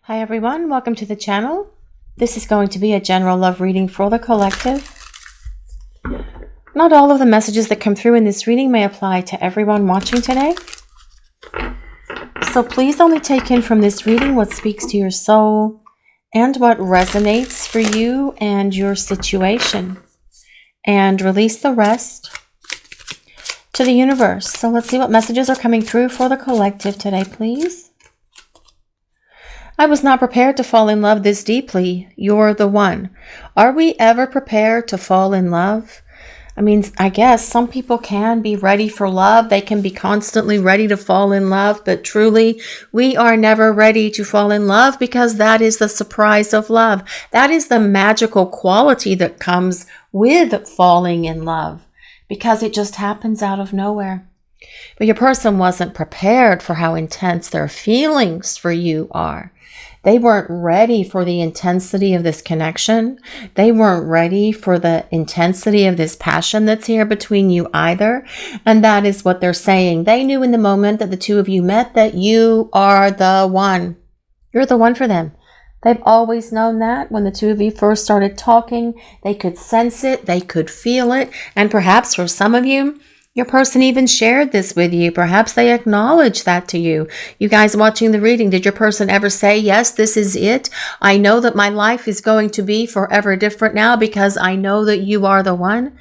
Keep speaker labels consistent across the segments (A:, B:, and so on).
A: Hi everyone, welcome to the channel. This is going to be a general love reading for the collective. Not all of the messages that come through in this reading may apply to everyone watching today. So please only take in from this reading what speaks to your soul and what resonates for you and your situation. And release the rest to the universe. So let's see what messages are coming through for the collective today, please. I was not prepared to fall in love this deeply. You're the one. Are we ever prepared to fall in love? I mean, I guess some people can be ready for love. They can be constantly ready to fall in love, but truly, we are never ready to fall in love because that is the surprise of love. That is the magical quality that comes with falling in love because it just happens out of nowhere. But your person wasn't prepared for how intense their feelings for you are. They weren't ready for the intensity of this connection. They weren't ready for the intensity of this passion that's here between you either. And that is what they're saying. They knew in the moment that the two of you met that you are the one. You're the one for them. They've always known that. When the two of you first started talking, they could sense it, they could feel it. And perhaps for some of you, your person even shared this with you. Perhaps they acknowledged that to you. You guys watching the reading, did your person ever say, yes, this is it? I know that my life is going to be forever different now because I know that you are the one.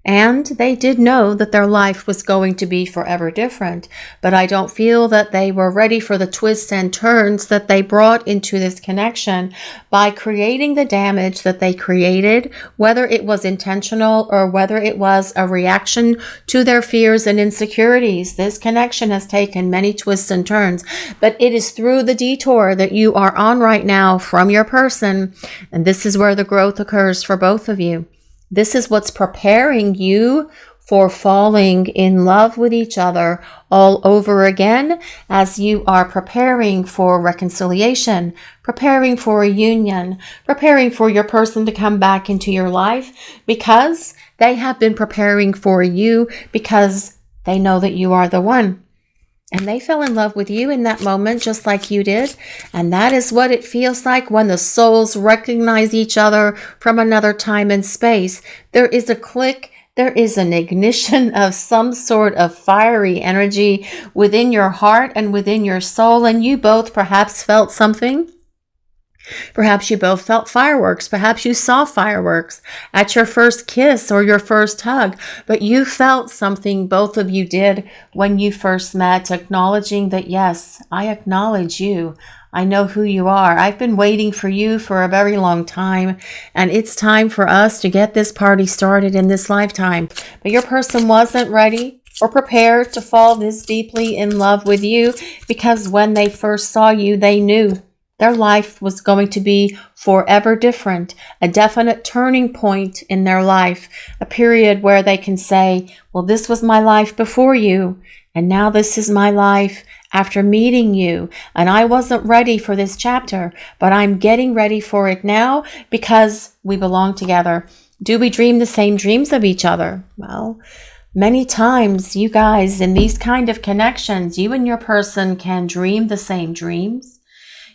A: And they did know that their life was going to be forever different. But I don't feel that they were ready for the twists and turns that they brought into this connection by creating the damage that they created, whether it was intentional or whether it was a reaction to their fears and insecurities. This connection has taken many twists and turns, but it is through the detour that you are on right now from your person. And this is where the growth occurs for both of you. This is what's preparing you for falling in love with each other all over again as you are preparing for reconciliation, preparing for a union, preparing for your person to come back into your life because they have been preparing for you because they know that you are the one. And they fell in love with you in that moment, just like you did. And that is what it feels like when the souls recognize each other from another time and space. There is a click. There is an ignition of some sort of fiery energy within your heart and within your soul. And you both perhaps felt something. Perhaps you both felt fireworks. Perhaps you saw fireworks at your first kiss or your first hug. But you felt something, both of you did, when you first met, acknowledging that, yes, I acknowledge you. I know who you are. I've been waiting for you for a very long time. And it's time for us to get this party started in this lifetime. But your person wasn't ready or prepared to fall this deeply in love with you because when they first saw you, they knew their life was going to be forever different, a definite turning point in their life, a period where they can say, well, this was my life before you, and now this is my life after meeting you. And I wasn't ready for this chapter, but I'm getting ready for it now because we belong together. Do we dream the same dreams of each other? Well, many times, you guys, in these kind of connections, you and your person can dream the same dreams.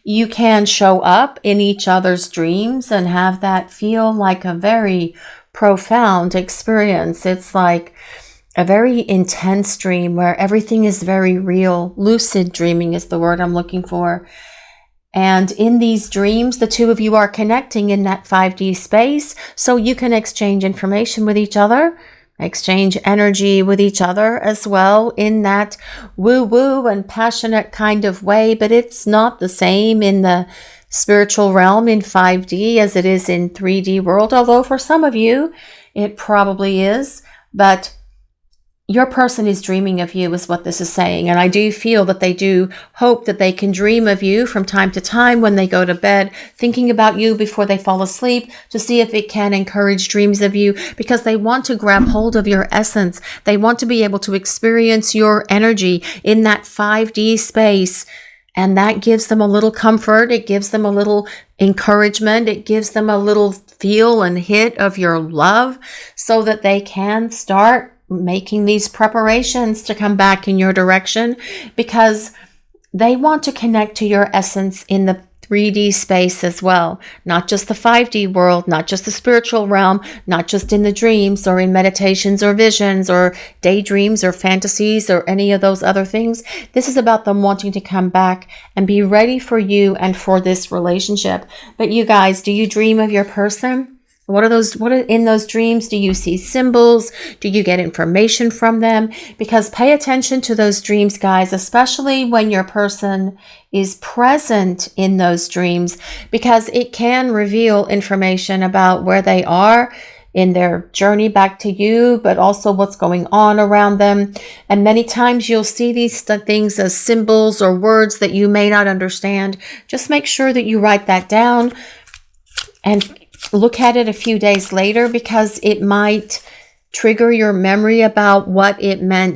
A: You can show up in each other's dreams and have that feel like a very profound experience. It's like a very intense dream where everything is very real. Lucid dreaming is the word I'm looking for. And in these dreams, the two of you are connecting in that 5D space so you can exchange information with each other, exchange energy with each other as well in that woo-woo and passionate kind of way, but it's not the same in the spiritual realm in 5D as it is in 3D world, although for some of you it probably is, but your person is dreaming of you is what this is saying. And I do feel that they do hope that they can dream of you from time to time when they go to bed, thinking about you before they fall asleep to see if it can encourage dreams of you because they want to grab hold of your essence. They want to be able to experience your energy in that 5D space. And that gives them a little comfort. It gives them a little encouragement. It gives them a little feel and hit of your love so that they can start making these preparations to come back in your direction because they want to connect to your essence in the 3D space as well. Not just the 5D world, not just the spiritual realm, not just in the dreams or in meditations or visions or daydreams or fantasies or any of those other things. This is about them wanting to come back and be ready for you and for this relationship. But you guys, do you dream of your person? What are in those dreams? Do you see symbols? Do you get information from them? Because pay attention to those dreams, guys, especially when your person is present in those dreams, because it can reveal information about where they are in their journey back to you, but also what's going on around them. And many times you'll see these things as symbols or words that you may not understand. Just make sure that you write that down and look at it a few days later, because it might trigger your memory about what it meant.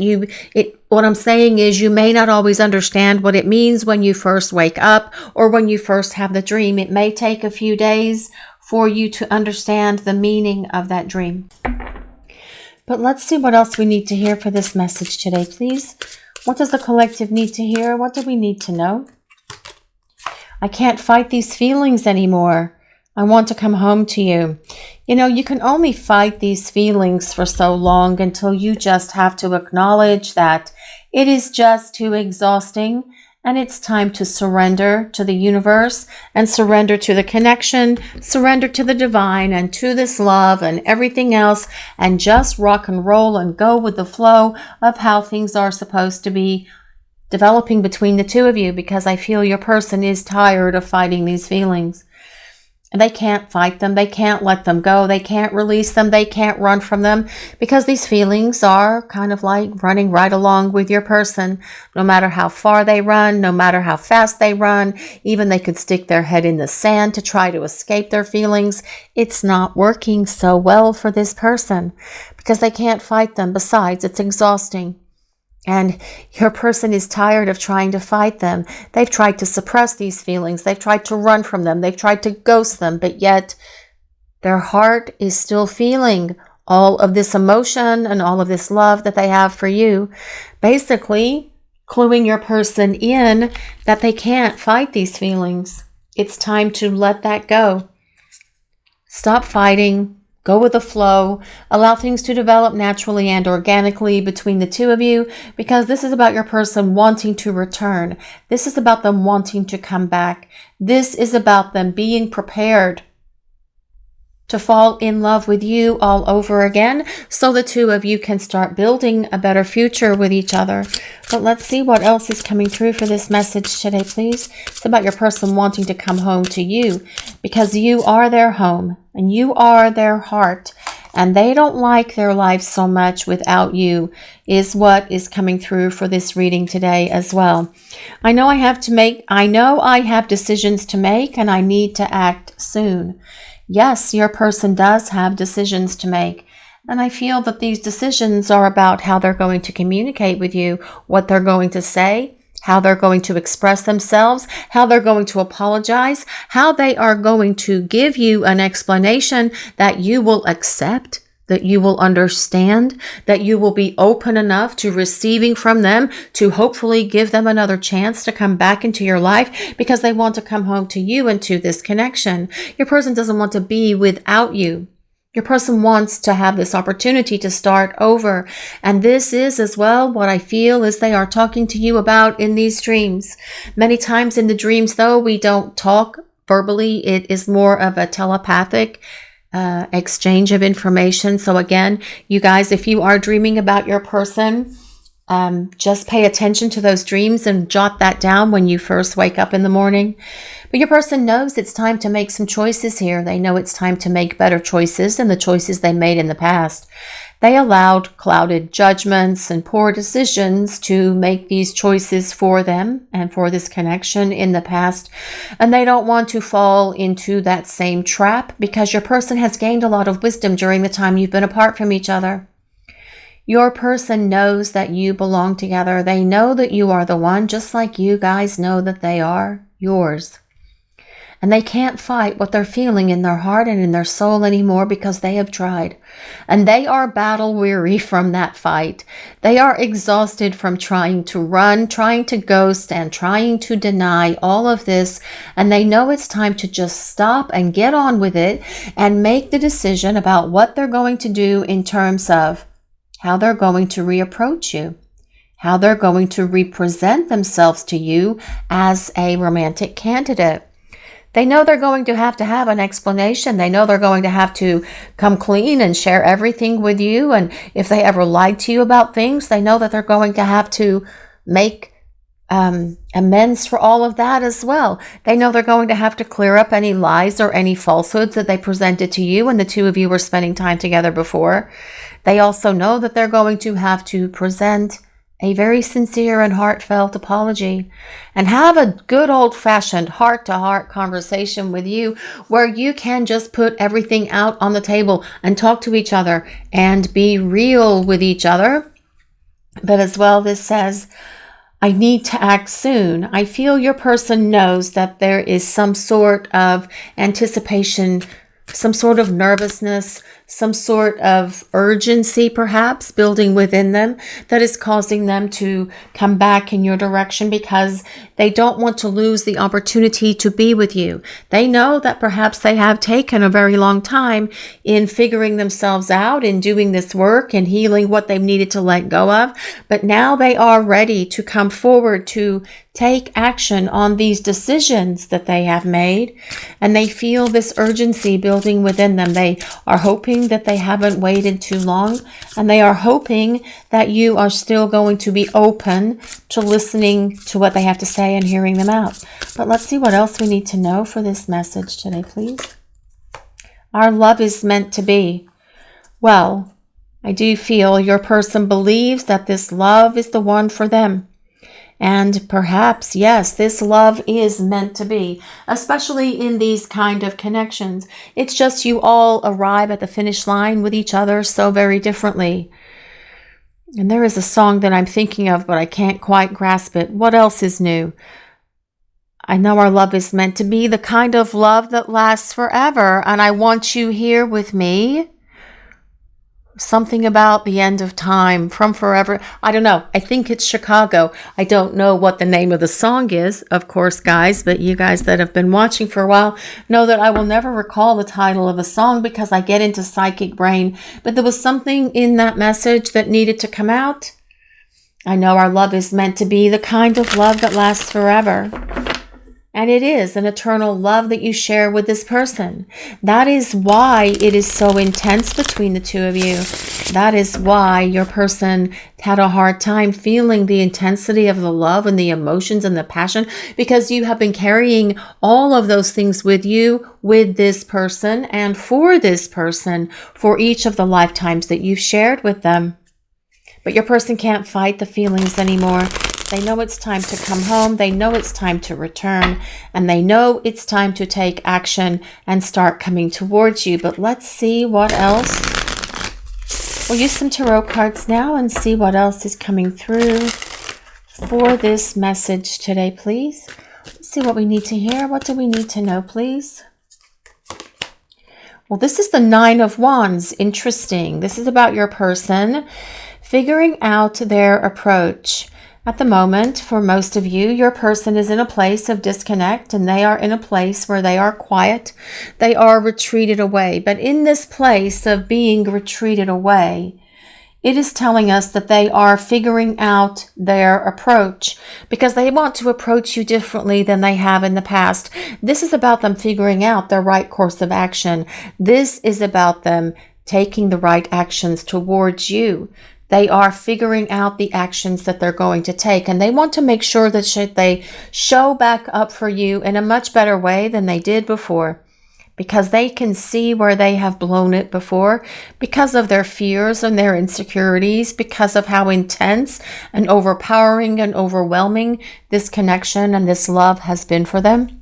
A: What I'm saying is, you may not always understand what it means when you first wake up or when you first have the dream. It may take a few days for you to understand the meaning of that dream. But let's see what else we need to hear for this message today, please. What does the collective need to hear? What do we need to know? I can't fight these feelings anymore. I want to come home to you. You know, you can only fight these feelings for so long until you just have to acknowledge that it is just too exhausting and it's time to surrender to the universe and surrender to the connection, surrender to the divine and to this love and everything else, and just rock and roll and go with the flow of how things are supposed to be developing between the two of you, because I feel your person is tired of fighting these feelings. They can't fight them. They can't let them go. They can't release them. They can't run from them, because these feelings are kind of like running right along with your person. No matter how far they run, no matter how fast they run, even they could stick their head in the sand to try to escape their feelings. It's not working so well for this person because they can't fight them. Besides, it's exhausting. And your person is tired of trying to fight them. They've tried to suppress these feelings. They've tried to run from them. They've tried to ghost them. But yet their heart is still feeling all of this emotion and all of this love that they have for you. Basically, cluing your person in that they can't fight these feelings. It's time to let that go. Stop fighting. Go with the flow, allow things to develop naturally and organically between the two of you, because this is about your person wanting to return. This is about them wanting to come back. This is about them being prepared to fall in love with you all over again, so the two of you can start building a better future with each other. But let's see what else is coming through for this message today, please. It's about your person wanting to come home to you, because you are their home and you are their heart, and they don't like their lives so much without you, is what is coming through for this reading today as well. I know I have decisions to make, and I need to act soon. Yes, your person does have decisions to make. And I feel that these decisions are about how they're going to communicate with you, what they're going to say, how they're going to express themselves, how they're going to apologize, how they are going to give you an explanation that you will accept, that you will understand, that you will be open enough to receiving from them to hopefully give them another chance to come back into your life, because they want to come home to you and to this connection. Your person doesn't want to be without you. Your person wants to have this opportunity to start over. And this is as well what I feel is they are talking to you about in these dreams. Many times in the dreams, though, we don't talk verbally. It is more of a telepathic exchange of information. So again, you guys, if you are dreaming about your person, just pay attention to those dreams and jot that down when you first wake up in the morning. But your person knows it's time to make some choices here. They know it's time to make better choices than the choices they made in the past. They allowed clouded judgments and poor decisions to make these choices for them and for this connection in the past. And they don't want to fall into that same trap, because your person has gained a lot of wisdom during the time you've been apart from each other. Your person knows that you belong together. They know that you are the one, just like you guys know that they are yours. And they can't fight what they're feeling in their heart and in their soul anymore because they have tried. And they are battle weary from that fight. They are exhausted from trying to run, trying to ghost, and trying to deny all of this. And they know it's time to just stop and get on with it and make the decision about what they're going to do in terms of how they're going to reapproach you, how they're going to represent themselves to you as a romantic candidate. They know they're going to have an explanation. They know they're going to have to come clean and share everything with you. And if they ever lied to you about things, they know that they're going to have to make amends for all of that as well. They know they're going to have to clear up any lies or any falsehoods that they presented to you when the two of you were spending time together before. They also know that they're going to have to present a very sincere and heartfelt apology and have a good old-fashioned heart-to-heart conversation with you where you can just put everything out on the table and talk to each other and be real with each other. But as well, this says, I need to act soon. I feel your person knows that there is some sort of anticipation, some sort of nervousness, some sort of urgency perhaps building within them that is causing them to come back in your direction because they don't want to lose the opportunity to be with you. They know that perhaps they have taken a very long time in figuring themselves out, in doing this work and healing what they've needed to let go of. But now they are ready to come forward to take action on these decisions that they have made. And they feel this urgency building within them. They are hoping that they haven't waited too long, and they are hoping that you are still going to be open to listening to what they have to say and hearing them out. But let's see what else we need to know for this message today, please. Our love is meant to be. Well, I do feel your person believes that this love is the one for them. And perhaps, yes, this love is meant to be, especially in these kind of connections. It's just you all arrive at the finish line with each other so very differently. And there is a song that I'm thinking of, but I can't quite grasp it. What else is new? I know our love is meant to be the kind of love that lasts forever. And I want you here with me. Something about the end of time, from forever. I don't know. I think it's Chicago. I don't know what the name of the song is, of course, guys, but you guys that have been watching for a while know that I will never recall the title of a song because I get into psychic brain. But there was something in that message that needed to come out. I know our love is meant to be the kind of love that lasts forever. And it is an eternal love that you share with this person. That is why it is so intense between the two of you. That is why your person had a hard time feeling the intensity of the love and the emotions and the passion, because you have been carrying all of those things with you, with this person and for this person, for each of the lifetimes that you've shared with them. But your person can't fight the feelings anymore. They know it's time to come home. They know it's time to return. And they know it's time to take action and start coming towards you. But let's see what else. We'll use some tarot cards now and see what else is coming through for this message today, please. Let's see what we need to hear. What do we need to know, please? Well, this is the Nine of Wands. Interesting. This is about your person figuring out their approach. At the moment, for most of you, your person is in a place of disconnect and they are in a place where they are quiet. They are retreated away. But in this place of being retreated away, it is telling us that they are figuring out their approach because they want to approach you differently than they have in the past. This is about them figuring out their right course of action. This is about them taking the right actions towards you. They are figuring out the actions that they're going to take, and they want to make sure that they show back up for you in a much better way than they did before, because they can see where they have blown it before, because of their fears and their insecurities, because of how intense and overpowering and overwhelming this connection and this love has been for them.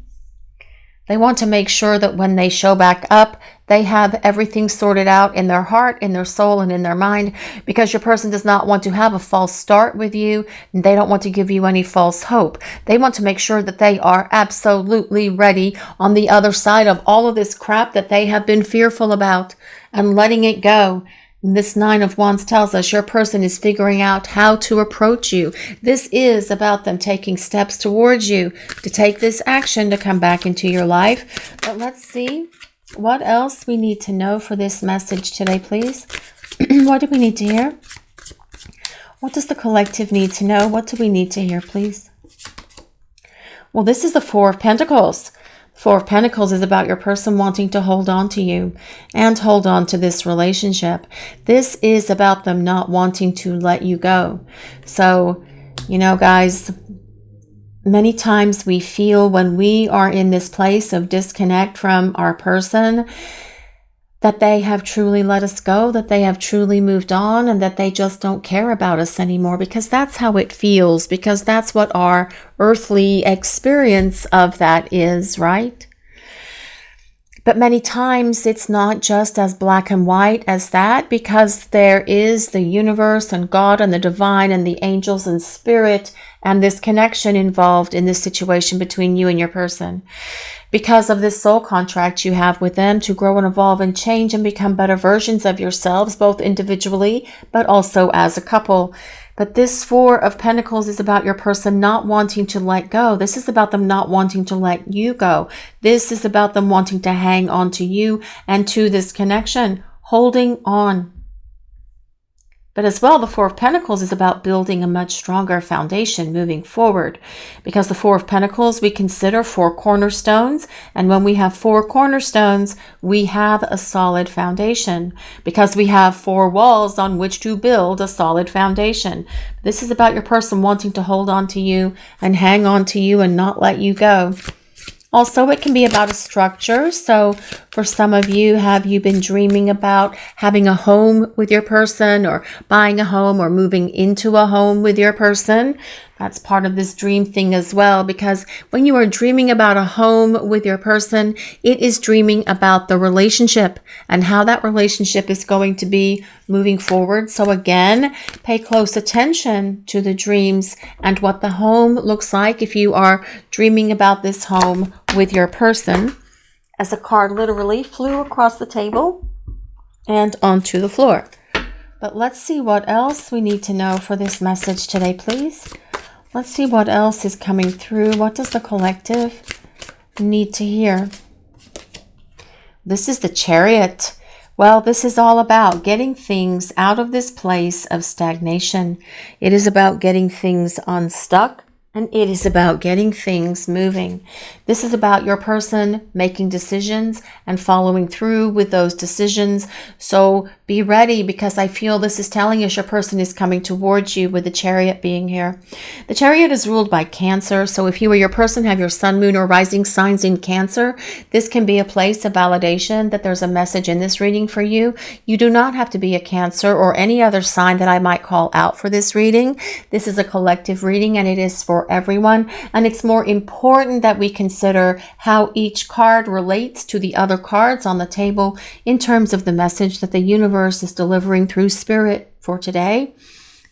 A: They want to make sure that when they show back up, they have everything sorted out in their heart, in their soul, and in their mind, because your person does not want to have a false start with you. And they don't want to give you any false hope. They want to make sure that they are absolutely ready on the other side of all of this crap that they have been fearful about and letting it go. This Nine of Wands tells us your person is figuring out how to approach you. This is about them taking steps towards you to take this action to come back into your life. But let's see what else we need to know for this message today, please. What do we need to hear? What does the collective need to know? What do we need to hear, please? Well, this is the Four of Pentacles. Four of Pentacles is about your person wanting to hold on to you and hold on to this relationship. This is about them not wanting to let you go. So, you know, guys, many times we feel when we are in this place of disconnect from our person that they have truly let us go, that they have truly moved on, and that they just don't care about us anymore, because that's how it feels, because that's what our earthly experience of that is, right? But many times it's not just as black and white as that, because there is the universe and God and the divine and the angels and spirit and this connection involved in this situation between you and your person. Because of this soul contract you have with them to grow and evolve and change and become better versions of yourselves, both individually, but also as a couple. But this Four of Pentacles is about your person not wanting to let go. This is about them not wanting to let you go. This is about them wanting to hang on to you and to this connection, holding on. But as well, the Four of Pentacles is about building a much stronger foundation moving forward. Because the Four of Pentacles, we consider four cornerstones. And when we have four cornerstones, we have a solid foundation. Because we have four walls on which to build a solid foundation. This is about your person wanting to hold on to you and hang on to you and not let you go. Also, it can be about a structure. So for some of you, have you been dreaming about having a home with your person, or buying a home, or moving into a home with your person? That's part of this dream thing as well, because when you are dreaming about a home with your person, it is dreaming about the relationship and how that relationship is going to be moving forward. So again, pay close attention to the dreams and what the home looks like if you are dreaming about this home with your person. As a card literally flew across the table and onto the floor. But let's see what else we need to know for this message today, please. Let's see what else is coming through. What does the collective need to hear? This is the Chariot. Well, this is all about getting things out of this place of stagnation. It is about getting things unstuck, and it is about getting things moving. This is about your person making decisions and following through with those decisions. So be ready, because I feel this is telling us your person is coming towards you with the Chariot being here. The Chariot is ruled by Cancer. So if you or your person have your sun, moon, or rising signs in Cancer, this can be a place of validation that there's a message in this reading for you. You do not have to be a Cancer or any other sign that I might call out for this reading. This is a collective reading, and it is for everyone. And it's more important that we consider how each card relates to the other cards on the table in terms of the message that the universe is delivering through spirit for today.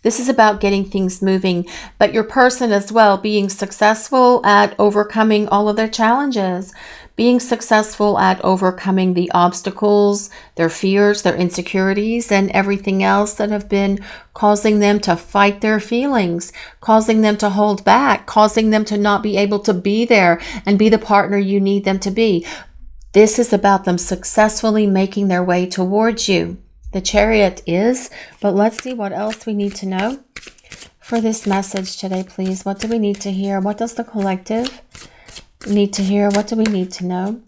A: This is about getting things moving, but your person as well being successful at overcoming all of their challenges, being successful at overcoming the obstacles, their fears, their insecurities, and everything else that have been causing them to fight their feelings, causing them to hold back, causing them to not be able to be there and be the partner you need them to be. This is about them successfully making their way towards you. The Chariot is, but let's see what else we need to know for this message today, please. What do we need to hear? What does the collective need to hear? What do we need to know?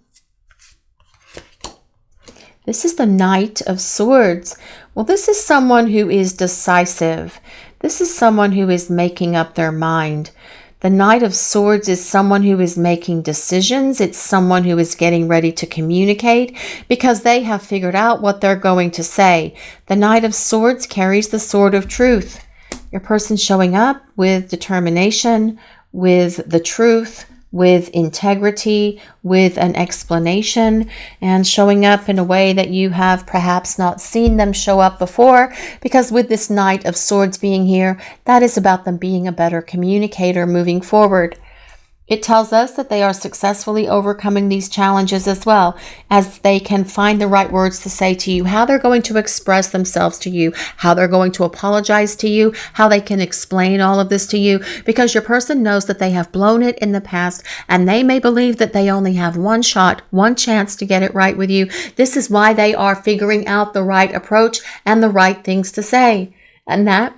A: This is the Knight of Swords. Well, this is someone who is decisive. This is someone who is making up their mind. The Knight of Swords is someone who is making decisions. It's someone who is getting ready to communicate because they have figured out what they're going to say. The Knight of Swords carries the sword of truth. Your person showing up with determination, with the truth, with integrity, with an explanation, and showing up in a way that you have perhaps not seen them show up before, because with this Knight of Swords being here, that is about them being a better communicator moving forward. It tells us that they are successfully overcoming these challenges as well, as they can find the right words to say to you, how they're going to express themselves to you, how they're going to apologize to you, how they can explain all of this to you, because your person knows that they have blown it in the past, and they may believe that they only have one shot, one chance to get it right with you. This is why they are figuring out the right approach and the right things to say. And that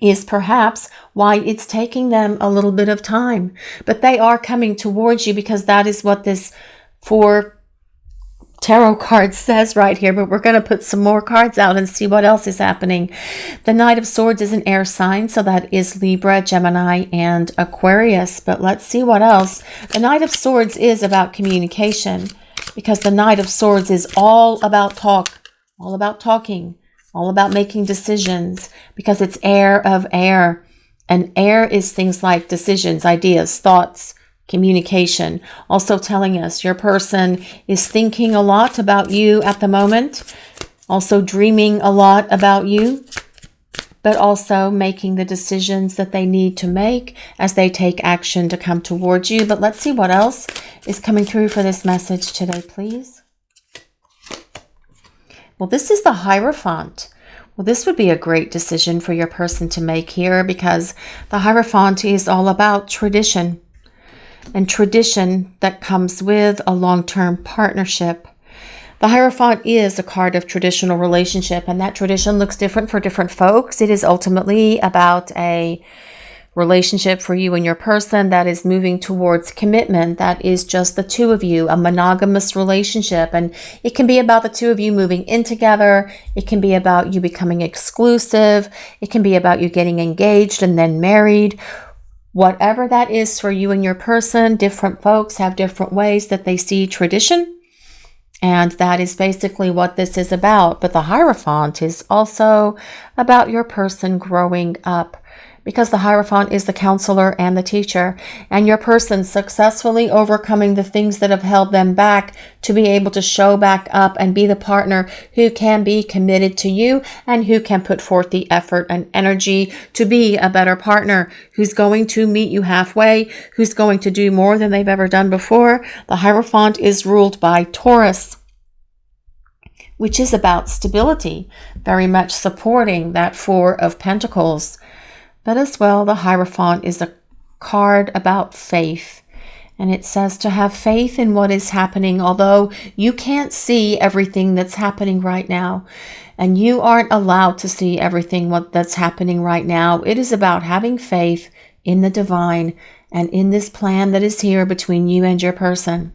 A: is perhaps why it's taking them a little bit of time. But they are coming towards you, because that is what this 4 tarot cards says right here. But we're going to put some more cards out and see what else is happening. The Knight of Swords is an air sign, so that is Libra, Gemini, and Aquarius. But let's see what else. The Knight of Swords is about communication, because the Knight of Swords is all about talk, all about talking, all about making decisions, because it's air of air. And air is things like decisions, ideas, thoughts, communication. Also telling us your person is thinking a lot about you at the moment, also dreaming a lot about you, but also making the decisions that they need to make as they take action to come towards you. But let's see what else is coming through for this message today, please. Well, this is the Hierophant. Well, this would be a great decision for your person to make here, because the Hierophant is all about tradition, and tradition that comes with a long-term partnership. The Hierophant is a card of traditional relationship, and that tradition looks different for different folks. It is ultimately about a relationship for you and your person that is moving towards commitment, that is just the two of you, a monogamous relationship. And it can be about the two of you moving in together. It can be about you becoming exclusive. It can be about you getting engaged and then married. Whatever that is for you and your person, different folks have different ways that they see tradition. And that is basically what this is about. But the Hierophant is also about your person growing up, because the Hierophant is the counselor and the teacher, and your person successfully overcoming the things that have held them back to be able to show back up and be the partner who can be committed to you and who can put forth the effort and energy to be a better partner, who's going to meet you halfway, who's going to do more than they've ever done before. The Hierophant is ruled by Taurus, which is about stability, very much supporting that 4 of Pentacles. But as well, the Hierophant is a card about faith. And it says to have faith in what is happening, although you can't see everything that's happening right now. And you aren't allowed to see everything that's happening right now. It is about having faith in the divine and in this plan that is here between you and your person.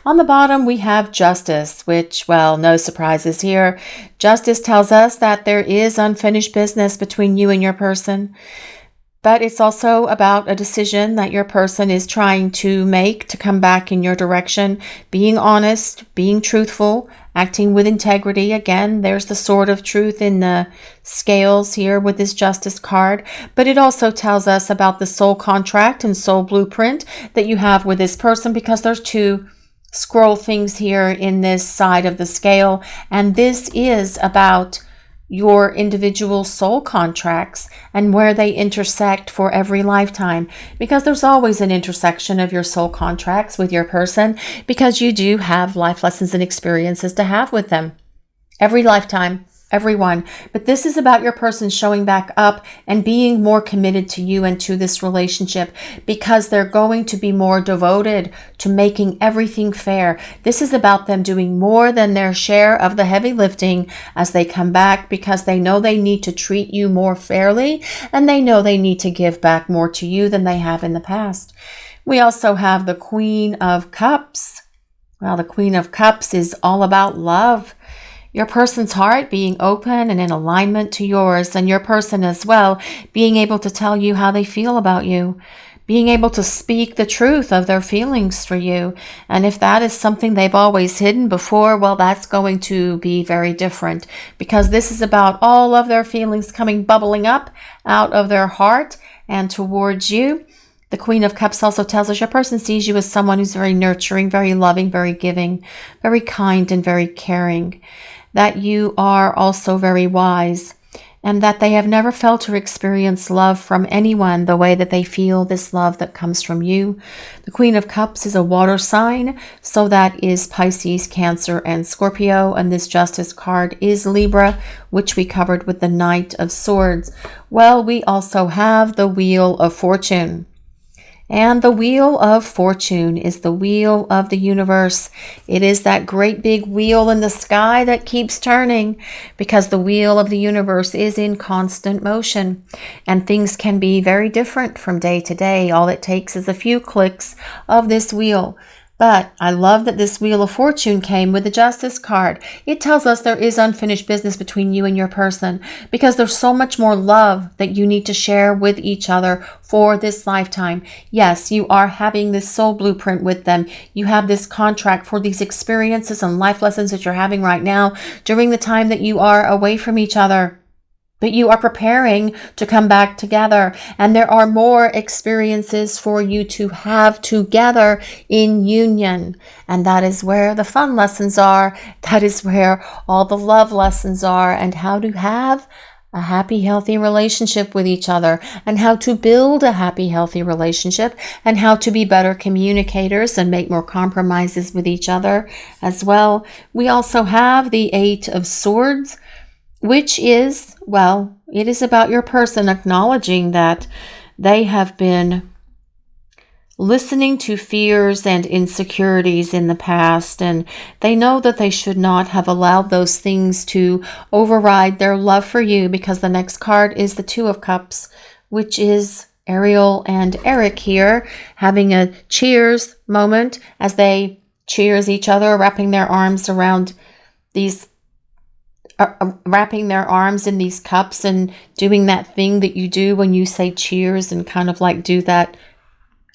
A: On the bottom, we have Justice, which, well, no surprises here. Justice tells us that there is unfinished business between you and your person, but it's also about a decision that your person is trying to make to come back in your direction, being honest, being truthful, acting with integrity. Again, there's the sword of truth in the scales here with this Justice card, but it also tells us about the soul contract and soul blueprint that you have with this person, because there's 2 scroll things here in this side of the scale, and this is about your individual soul contracts and where they intersect for every lifetime, because there's always an intersection of your soul contracts with your person, because you do have life lessons and experiences to have with them every lifetime, everyone. But this is about your person showing back up and being more committed to you and to this relationship, because they're going to be more devoted to making everything fair. This is about them doing more than their share of the heavy lifting as they come back, because they know they need to treat you more fairly, and they know they need to give back more to you than they have in the past. We also have the Queen of Cups. Well, the Queen of Cups is all about love. Your person's heart being open and in alignment to yours, and your person as well being able to tell you how they feel about you, being able to speak the truth of their feelings for you. And if that is something they've always hidden before, well, that's going to be very different, because this is about all of their feelings bubbling up out of their heart and towards you. The Queen of Cups also tells us your person sees you as someone who's very nurturing, very loving, very giving, very kind, and very caring. That you are also very wise, and that they have never felt or experienced love from anyone the way that they feel this love that comes from you. The Queen of Cups is a water sign, so that is Pisces, Cancer, and Scorpio, and this Justice card is Libra, which we covered with the Knight of Swords. Well, we also have the Wheel of Fortune. And the Wheel of Fortune is the wheel of the universe. It is that great big wheel in the sky that keeps turning, because the wheel of the universe is in constant motion. And things can be very different from day to day. All it takes is a few clicks of this wheel. But I love that this Wheel of Fortune came with the Justice card. It tells us there is unfinished business between you and your person, because there's so much more love that you need to share with each other for this lifetime. Yes, you are having this soul blueprint with them. You have this contract for these experiences and life lessons that you're having right now during the time that you are away from each other. But you are preparing to come back together, and there are more experiences for you to have together in union. And that is where the fun lessons are. That is where all the love lessons are, and how to have a happy, healthy relationship with each other, and how to build a happy, healthy relationship, and how to be better communicators and make more compromises with each other as well. We also have the Eight of Swords, which is, well, it is about your person acknowledging that they have been listening to fears and insecurities in the past, and they know that they should not have allowed those things to override their love for you, because the next card is the Two of Cups, which is Ariel and Eric here having a cheers moment as they cheers each other, wrapping their arms around these wrapping their arms in these cups and doing that thing that you do when you say cheers, and kind of like do that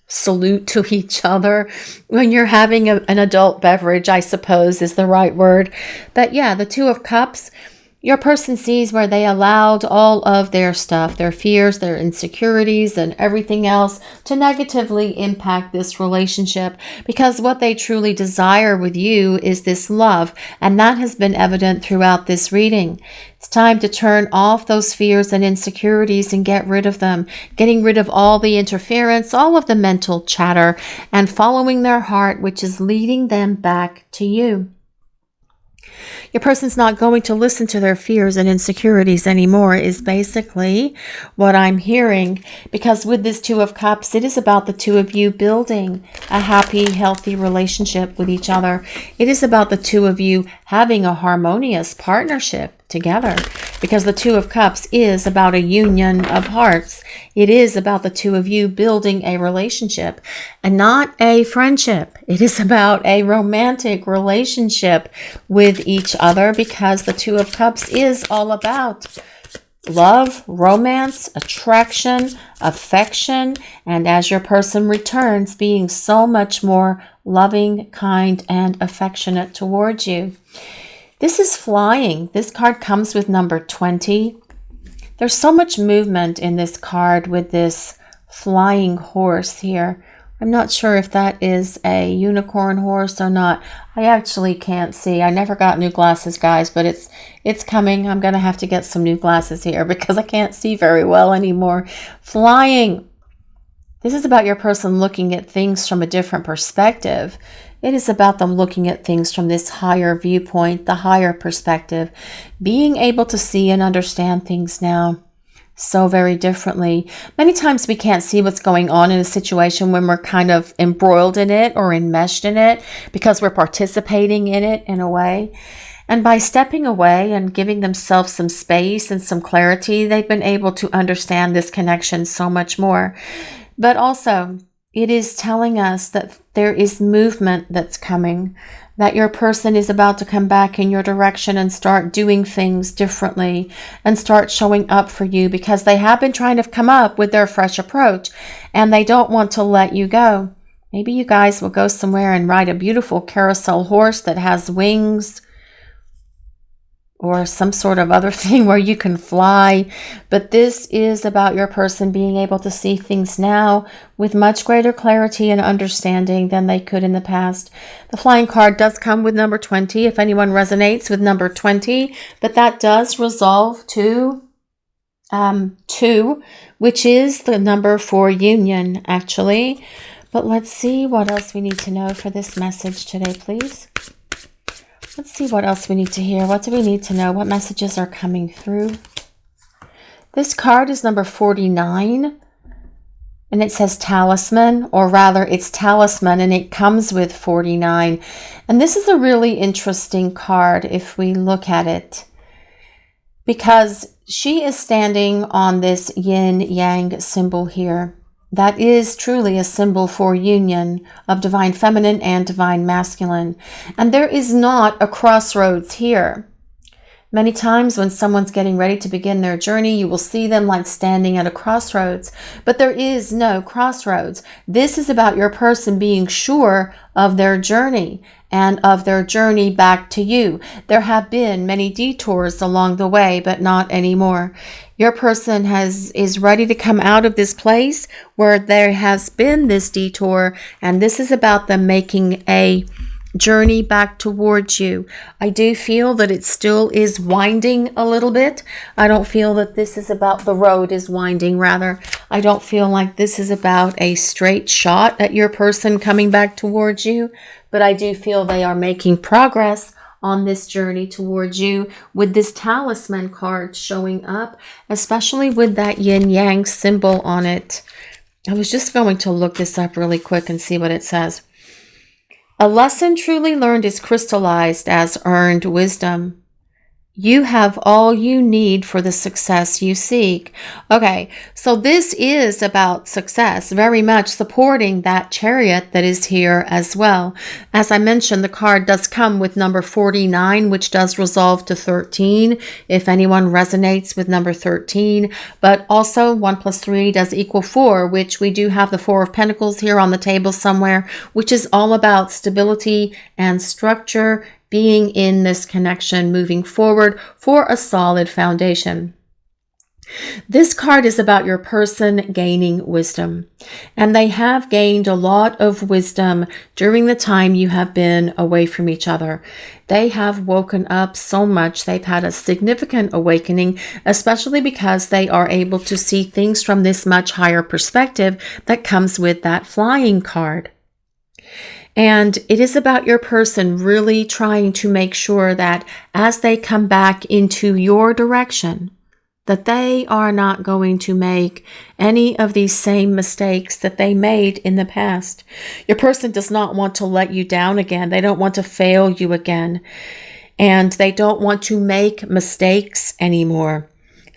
A: salute to each other when you're having an adult beverage, I suppose is the right word. But yeah, the Two of Cups, your person sees where they allowed all of their stuff, their fears, their insecurities, and everything else to negatively impact this relationship, because what they truly desire with you is this love, and that has been evident throughout this reading. It's time to turn off those fears and insecurities and get rid of them, getting rid of all the interference, all of the mental chatter, and following their heart, which is leading them back to you. Your person's not going to listen to their fears and insecurities anymore, is basically what I'm hearing. Because with this Two of Cups, it is about the two of you building a happy, healthy relationship with each other. It is about the two of you having a harmonious partnership together, because the Two of Cups is about a union of hearts. It is about the two of you building a relationship and not a friendship. It is about a romantic relationship with each other, because the Two of Cups is all about love, romance, attraction, affection, and as your person returns, being so much more loving, kind, and affectionate towards you. This is flying. This card comes with number 20. There's so much movement in this card with this flying horse here. I'm not sure if that is a unicorn horse or not. I actually can't see. I never got new glasses, guys, but it's coming. I'm going to have to get some new glasses here because I can't see very well anymore. Flying. This is about your person looking at things from a different perspective. It is about them looking at things from this higher viewpoint, the higher perspective, being able to see and understand things now so very differently. Many times we can't see what's going on in a situation when we're kind of embroiled in it or enmeshed in it because we're participating in it in a way. And by stepping away and giving themselves some space and some clarity, they've been able to understand this connection so much more. But also, it is telling us that there is movement that's coming, that your person is about to come back in your direction and start doing things differently and start showing up for you, because they have been trying to come up with their fresh approach and they don't want to let you go. Maybe you guys will go somewhere and ride a beautiful carousel horse that has wings. or some sort of other thing where you can fly. But this is about your person being able to see things now with much greater clarity and understanding than they could in the past. The flying card does come with number 20, if anyone resonates with number 20, but that does resolve to 2, which is the number for union, actually. But let's see what else we need to know for this message today, please. Let's see what else we need to hear. What do we need to know? What messages are coming through? This card is number 49, and it says talisman, or rather it's talisman, and it comes with 49. And this is a really interesting card if we look at it, because she is standing on this yin-yang symbol here. That is truly a symbol for union of divine feminine and divine masculine. And there is not a crossroads here. Many times when someone's getting ready to begin their journey, you will see them like standing at a crossroads. But there is no crossroads. This is about your person being sure of their journey and of their journey back to you. There have been many detours along the way, but not anymore. Your person is ready to come out of this place where there has been this detour, and this is about them making a journey back towards you. I do feel that it still is winding a little bit. I don't feel that this is about the road is winding, rather. I don't feel like this is about a straight shot at your person coming back towards you, but I do feel they are making progress on this journey towards you with this talisman card showing up, especially with that yin-yang symbol on it. I was just going to look this up really quick and see what it says. A lesson truly learned is crystallized as earned wisdom. You have all you need for the success you seek. Okay, so this is about success, very much supporting that chariot that is here as well. As I mentioned, the card does come with number 49, which does resolve to 13, if anyone resonates with number 13. But also 1 plus 3 does equal 4, which we do have the 4 of Pentacles here on the table somewhere, which is all about stability and structure, being in this connection, moving forward for a solid foundation. This card is about your person gaining wisdom, and they have gained a lot of wisdom during the time you have been away from each other. They have woken up so much. They've had a significant awakening, especially because they are able to see things from this much higher perspective that comes with that flying card. And it is about your person really trying to make sure that as they come back into your direction, that they are not going to make any of these same mistakes that they made in the past. Your person does not want to let you down again. They don't want to fail you again. And they don't want to make mistakes anymore.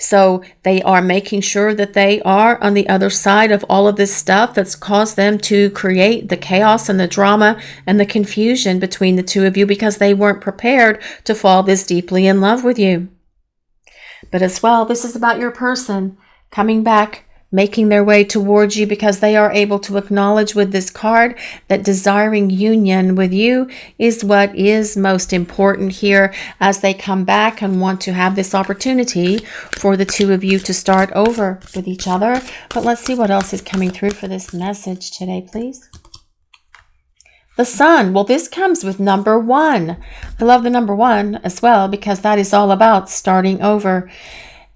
A: So they are making sure that they are on the other side of all of this stuff that's caused them to create the chaos and the drama and the confusion between the two of you, because they weren't prepared to fall this deeply in love with you. But as well, this is about your person coming back, making their way towards you, because they are able to acknowledge with this card that desiring union with you is what is most important here, as they come back and want to have this opportunity for the two of you to start over with each other. But let's see what else is coming through for this message today, please. The Sun. Well, this comes with number 1. I love the number 1 as well, because that is all about starting over.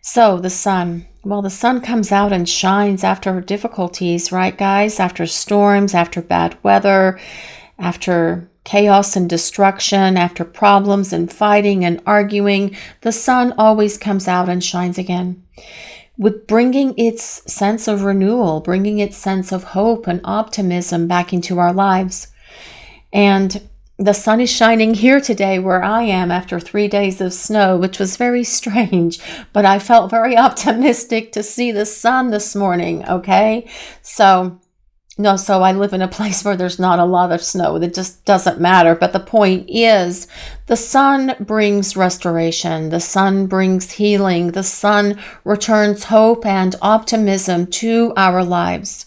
A: So the Sun. Well, the sun comes out and shines after difficulties, right, guys? After storms, after bad weather, after chaos and destruction, after problems and fighting and arguing, the sun always comes out and shines again, with bringing its sense of renewal, bringing its sense of hope and optimism back into our lives. And the sun is shining here today where I am after 3 days of snow, which was very strange, but I felt very optimistic to see the sun this morning, okay? So I live in a place where there's not a lot of snow. It just doesn't matter. But the point is, the sun brings restoration. The sun brings healing. The sun returns hope and optimism to our lives,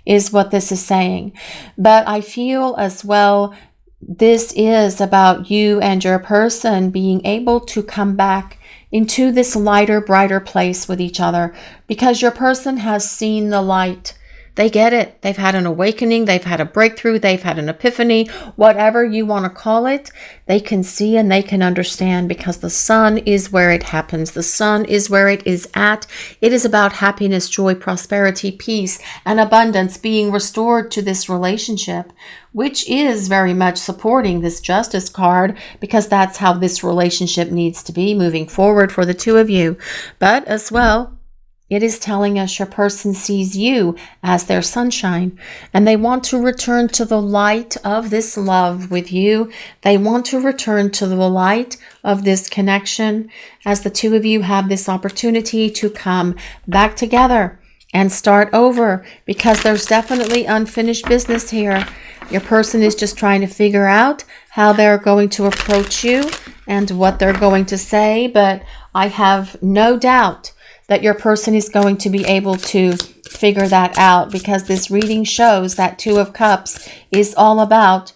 A: is what this is saying. But I feel as well, this is about you and your person being able to come back into this lighter, brighter place with each other, because your person has seen the light. They get it. They've had an awakening. They've had a breakthrough. They've had an epiphany, whatever you want to call it. They can see and they can understand, because the sun is where it happens. The sun is where it is at. It is about happiness, joy, prosperity, peace, and abundance being restored to this relationship, which is very much supporting this Justice card, because that's how this relationship needs to be moving forward for the two of you. But as well, it is telling us your person sees you as their sunshine, and they want to return to the light of this love with you. They want to return to the light of this connection, as the two of you have this opportunity to come back together and start over, because there's definitely unfinished business here. Your person is just trying to figure out how they're going to approach you and what they're going to say, but I have no doubt that your person is going to be able to figure that out, because this reading shows that Two of Cups is all about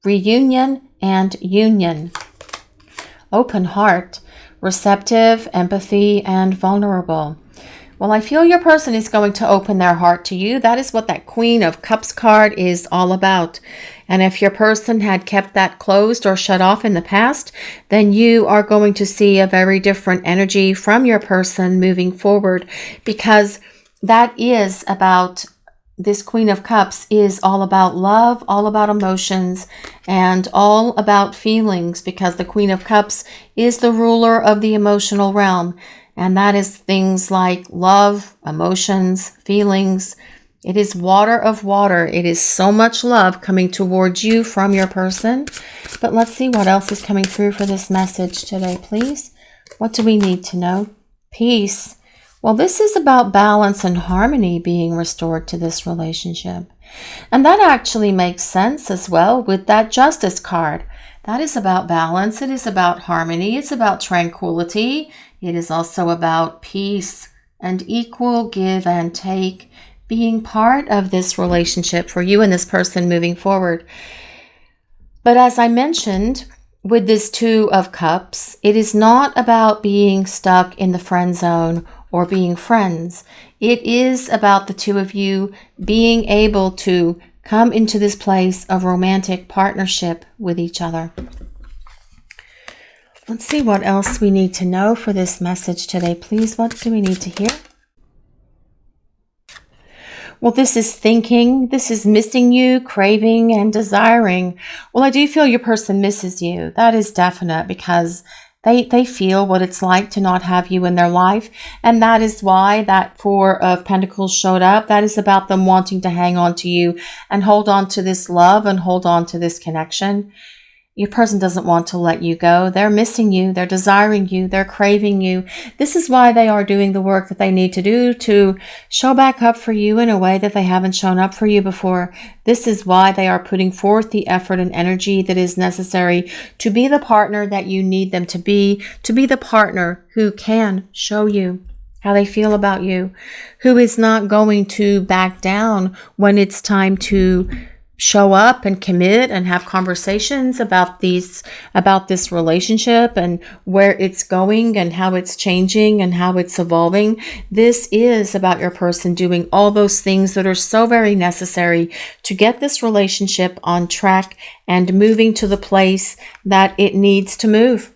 A: reunion and union. Open heart, receptive, empathy, and vulnerable. Well, I feel your person is going to open their heart to you. That is what that Queen of Cups card is all about. And if your person had kept that closed or shut off in the past, then you are going to see a very different energy from your person moving forward, because that is about, this Queen of Cups is all about love, all about emotions, and all about feelings, because the Queen of Cups is the ruler of the emotional realm. And that is things like love, emotions, feelings. It is water of water. It is so much love coming towards you from your person. But let's see what else is coming through for this message today, please. What do we need to know? Peace. Well, this is about balance and harmony being restored to this relationship. And that actually makes sense as well with that Justice card. That is about balance. It is about harmony. It's about tranquility. It is also about peace and equal give and take being part of this relationship for you and this person moving forward. But as I mentioned, with this Two of Cups, it is not about being stuck in the friend zone or being friends. It is about the two of you being able to come into this place of romantic partnership with each other. Let's see what else we need to know for this message today, please. What do we need to hear? Well, this is thinking, this is missing you, craving, and desiring. Well, I do feel your person misses you. That is definite, because they feel what it's like to not have you in their life. And that is why that Four of Pentacles showed up. That is about them wanting to hang on to you and hold on to this love and hold on to this connection. Your person doesn't want to let you go. They're missing you. They're desiring you. They're craving you. This is why they are doing the work that they need to do to show back up for you in a way that they haven't shown up for you before. This is why they are putting forth the effort and energy that is necessary to be the partner that you need them to be the partner who can show you how they feel about you, who is not going to back down when it's time to show up and commit and have conversations about this relationship and where it's going and how it's changing and how it's evolving. This is about your person doing all those things that are so very necessary to get this relationship on track and moving to the place that it needs to move,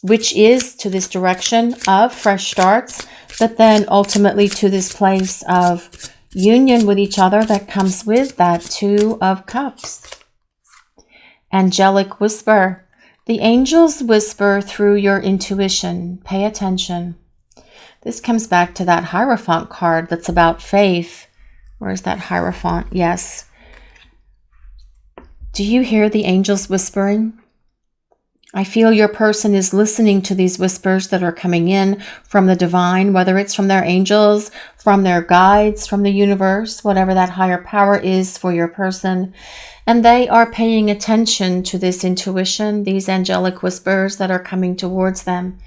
A: which is to this direction of fresh starts, but then ultimately to this place of union with each other that comes with that Two of Cups. Angelic whisper. The angels whisper through your intuition. Pay attention. This comes back to that Hierophant card that's about faith. Where's that Hierophant? Yes. Do you hear the angels whispering? I feel your person is listening to these whispers that are coming in from the divine, whether it's from their angels, from their guides, from the universe, whatever that higher power is for your person. And they are paying attention to this intuition, these angelic whispers that are coming towards them.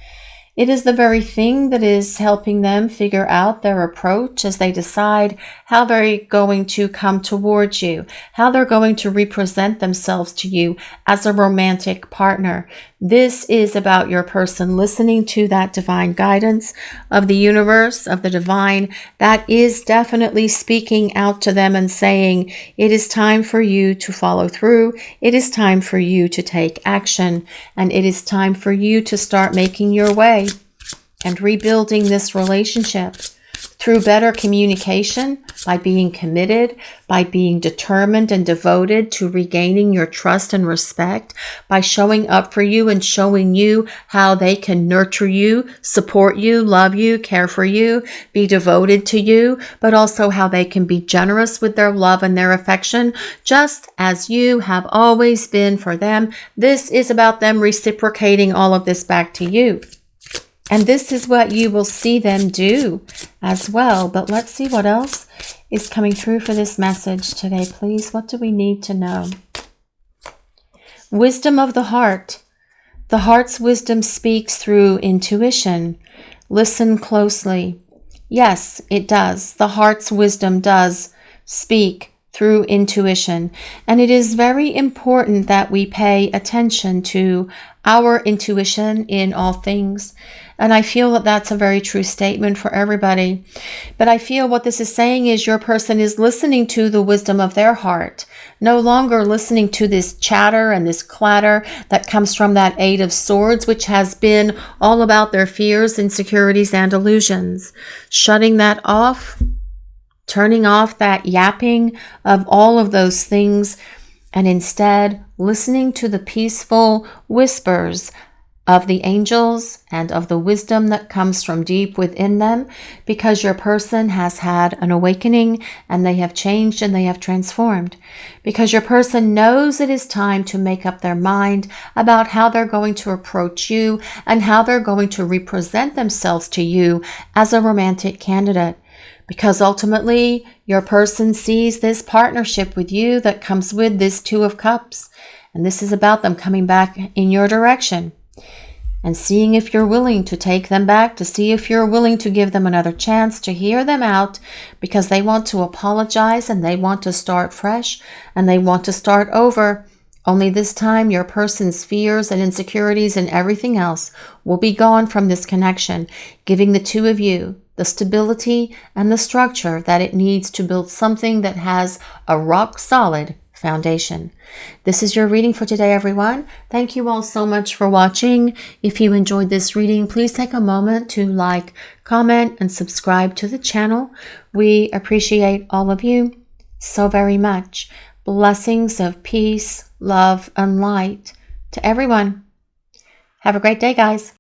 A: It is the very thing that is helping them figure out their approach as they decide how they're going to come towards you, how they're going to represent themselves to you as a romantic partner. This is about your person listening to that divine guidance of the universe, of the divine, that is definitely speaking out to them and saying, it is time for you to follow through. It is time for you to take action, and it is time for you to start making your way and rebuilding this relationship through better communication, by being committed, by being determined and devoted to regaining your trust and respect, by showing up for you and showing you how they can nurture you, support you, love you, care for you, be devoted to you, but also how they can be generous with their love and their affection, just as you have always been for them. This is about them reciprocating all of this back to you. And this is what you will see them do as well. But let's see what else is coming through for this message today, please. What do we need to know? Wisdom of the heart. The heart's wisdom speaks through intuition. Listen closely. Yes, it does. The heart's wisdom does speak through intuition. And it is very important that we pay attention to our intuition in all things. And I feel that that's a very true statement for everybody. But I feel what this is saying is your person is listening to the wisdom of their heart, no longer listening to this chatter and this clatter that comes from that Eight of Swords, which has been all about their fears, insecurities, and illusions. Shutting that off, turning off that yapping of all of those things, and instead listening to the peaceful whispers of the angels and of the wisdom that comes from deep within them, because your person has had an awakening and they have changed and they have transformed. Because your person knows it is time to make up their mind about how they're going to approach you and how they're going to represent themselves to you as a romantic candidate. Because ultimately, your person sees this partnership with you that comes with this Two of Cups. And this is about them coming back in your direction and seeing if you're willing to take them back, to see if you're willing to give them another chance, to hear them out, because they want to apologize and they want to start fresh and they want to start over. Only this time, your person's fears and insecurities and everything else will be gone from this connection, giving the two of you the stability and the structure that it needs to build something that has a rock-solid foundation. This is your reading for today, everyone. Thank you all so much for watching. If you enjoyed this reading, please take a moment to like, comment, and subscribe to the channel. We appreciate all of you so very much. Blessings of peace, love, and light to everyone. Have a great day, guys.